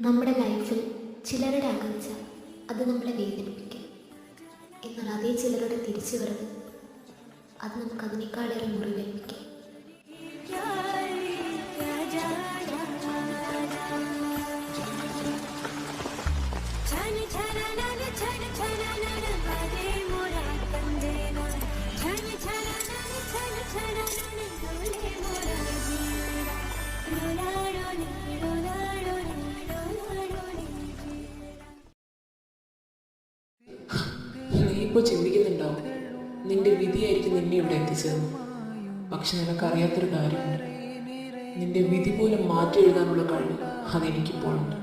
നമ്മുടെ ലൈഫിൽ ചിലരുടെ അകൽച്ച അത് നമ്മളെ വേദനിപ്പിക്കും. എന്നാൽ അതേ ചിലരുടെ തിരിച്ചു വരവ് അത് നമുക്ക് അതിനേക്കാളേറെ മുറിവേൽപ്പിക്കും. നീ ഇപ്പോൾ ചിന്തിക്കുന്നുണ്ടാവും നിന്റെ വിധിയായിരിക്കും നിന്നെ ഇവിടെ എത്തിച്ചതെന്ന്. പക്ഷെ നിനക്കറിയാത്തൊരു കാര്യമുണ്ട്, നിന്റെ വിധി പോലും മാറ്റി എഴുതാനുള്ള കഴിവ് അതെനിക്കിപ്പോഴുണ്ട്.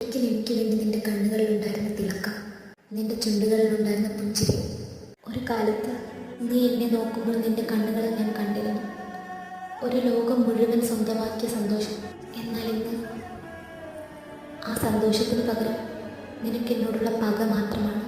എനിക്ക് വേണ്ടി നിന്റെ കണ്ണുകളിലുണ്ടായിരുന്ന തിളക്കം, നിന്റെ ചുണ്ടുകളിലുണ്ടായിരുന്ന പുഞ്ചിരി. ഒരു കാലത്ത് നീ എന്നെ നോക്കുമ്പോൾ നിന്റെ കണ്ണുകളിൽ ഞാൻ കണ്ടിരുന്നു ഒരു ലോകം മുഴുവൻ സ്വന്തമാക്കിയ സന്തോഷം. എന്നാൽ ഇന്ന് ആ സന്തോഷത്തിന് പകരം നിനക്ക് എന്നോടുള്ള പക മാത്രമാണ്.